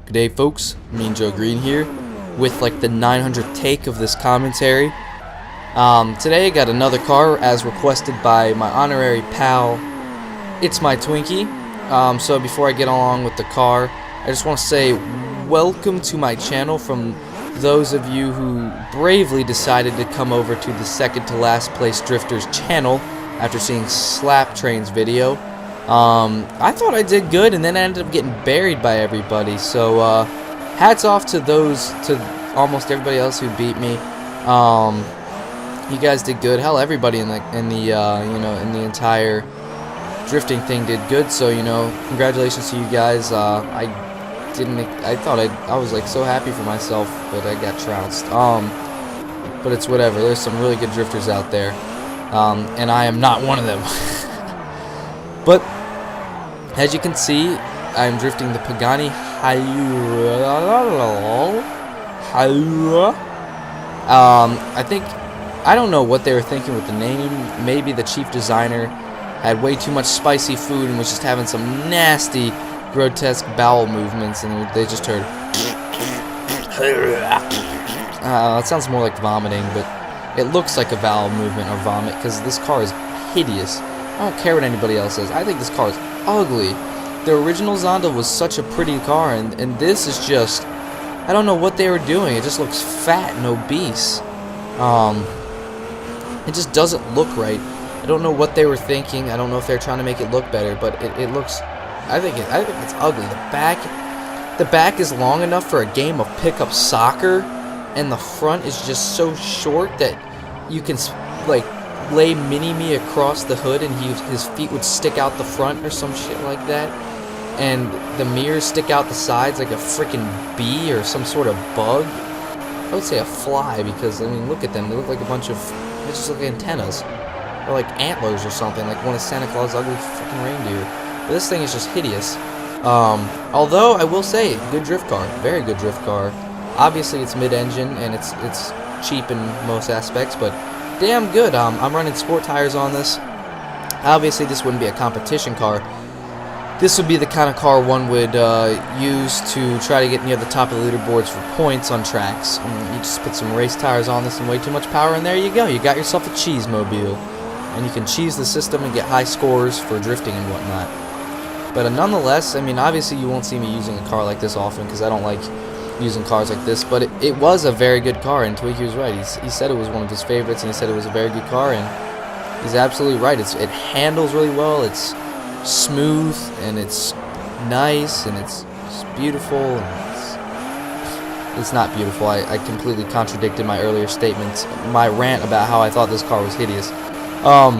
Good day, folks. Me and Joe Green here with like the 900th take of this commentary. Today I got another car as requested by my honorary pal. It's my Twinkie. So before I get along with the car, I just want to say welcome to my channel from those of you who bravely decided to come over to the second to last place Drifters channel after seeing Slap Train's video. I thought I did good, and then I ended up getting buried by everybody. So hats off to almost everybody else who beat me. You guys did good. Hell, everybody in the entire drifting thing did good. So congratulations to you guys. I was like so happy for myself, but I got trounced. But it's whatever. There's some really good drifters out there, and I am not one of them. But as you can see, I'm drifting the Pagani Huayra. I don't know what they were thinking with the name. Maybe the chief designer had way too much spicy food and was just having some nasty, grotesque bowel movements, and they just heard. It sounds more like vomiting, but it looks like a bowel movement or vomit because this car is hideous. I don't care what anybody else says. I think this car is ugly. The original Zonda was such a pretty car, and this is just, I don't know what they were doing. It just looks fat and obese. It just doesn't look right. I don't know what they were thinking. I don't know if they're trying to make it look better, but it looks. I think it's ugly. The back is long enough for a game of pickup soccer, and the front is just so short that you can like lay Mini-Me across the hood and his feet would stick out the front or some shit like that, and the mirrors stick out the sides like a freaking bee or some sort of bug. I would say a fly, because I mean, look at them. They look like a bunch of, they just look like antennas or like antlers or something, like one of Santa Claus' ugly freaking reindeer. But this thing is just hideous. Although I will say, good drift car, very good drift car. Obviously it's mid-engine and it's cheap in most aspects, but damn good. I'm running sport tires on this. Obviously this wouldn't be a competition car. This would be the kind of car one would use to try to get near the top of the leaderboards for points on tracks. You just put some race tires on this and way too much power, and there you go. You got yourself a cheese mobile, and you can cheese the system and get high scores for drifting and whatnot. But nonetheless, I mean, obviously you won't see me using a car like this often because I don't like using cars like this, but it was a very good car, and Twinkie was right. He said it was one of his favorites, and he said it was a very good car, and he's absolutely right. It handles really well, it's smooth, and it's nice, and it's beautiful, and it's not beautiful. I completely contradicted my earlier statements, my rant about how I thought this car was hideous. But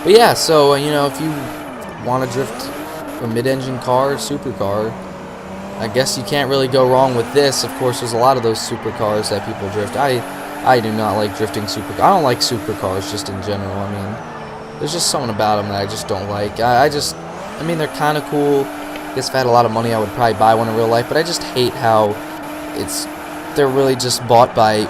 yeah, so if you want to drift a mid-engine car, supercar, I guess you can't really go wrong with this. Of course, there's a lot of those supercars that people drift. I do not like drifting supercars. I don't like supercars just in general. I mean, there's just something about them that I just don't like. I mean, they're kind of cool. I guess if I had a lot of money, I would probably buy one in real life. But I just hate how they're really just bought by,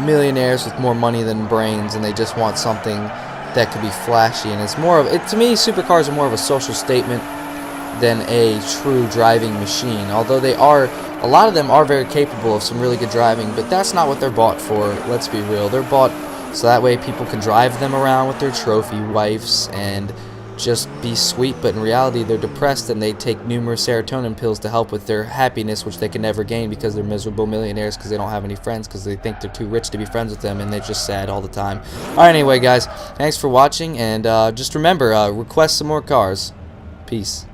millionaires with more money than brains, and they just want something that could be flashy. And it's more of it to me. Supercars are more of a social statement than a true driving machine, although a lot of them are very capable of some really good driving, but that's not what they're bought for. Let's be real. They're bought so that way people can drive them around with their trophy wives and just be sweet, but in reality they're depressed and they take numerous serotonin pills to help with their happiness, which they can never gain because they're miserable millionaires because they don't have any friends because they think they're too rich to be friends with them, and they're just sad all the time. Alright, anyway guys, thanks for watching, and just remember, request some more cars. Peace.